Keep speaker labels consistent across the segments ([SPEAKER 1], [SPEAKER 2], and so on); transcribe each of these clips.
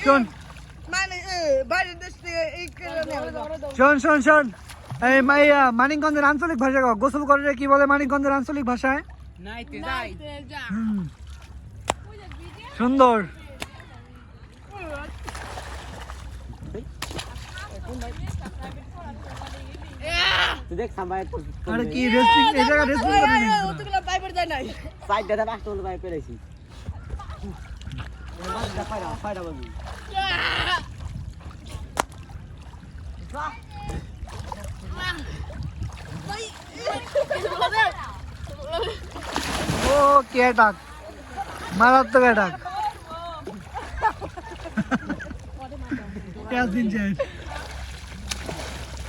[SPEAKER 1] শোন
[SPEAKER 2] মানে বাইরের দেশ থেকে এই
[SPEAKER 1] শোন শোন শোন এই মাইয়া মানিকগঞ্জের আঞ্চলিক ভাষা গোসল করে কি বলে মানিকগঞ্জের আঞ্চলিক ভাষায়
[SPEAKER 3] নাইতে যাই
[SPEAKER 1] সুন্দর
[SPEAKER 3] তুই দেখ সামনে
[SPEAKER 1] আরে কি রেস্টিং এই জায়গা রেস্টিং করে নিস
[SPEAKER 2] ওগুলো পাইপার যায় নাই
[SPEAKER 3] সাইড দাদা বাস তোল ভাই পেরেছি ফায়দা বলি
[SPEAKER 1] ও কি অ্যাটাক মারাত্মক অ্যাটাক ক্যাচ দিন যায়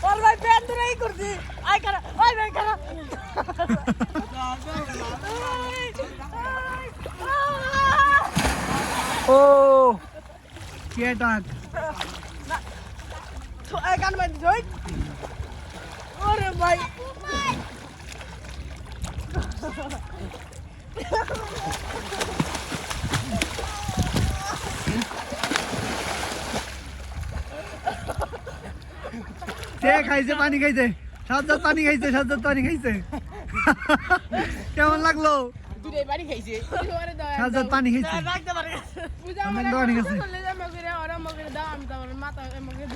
[SPEAKER 2] ওর ভাই প্যান ধরেই করছি আই খারাপ ওই ভাই খারাপ
[SPEAKER 1] ও কি অ্যাটাক
[SPEAKER 2] তো এই গান বাজ জয় ওরে ভাই
[SPEAKER 1] সে খাইছে পানি খাইছে সাজ্জাদ পানি খাইছে সাজ্জাদ পানি খাইছে কেমন লাগলো
[SPEAKER 2] দুই বাড়ি খাইছে
[SPEAKER 1] সাজ্জাদ পানি খাইছে
[SPEAKER 2] রাখতে পারে
[SPEAKER 1] আমার দোকানে গেছে
[SPEAKER 2] ওরা মগরে দাও আমি তো আমার মাথা মগরে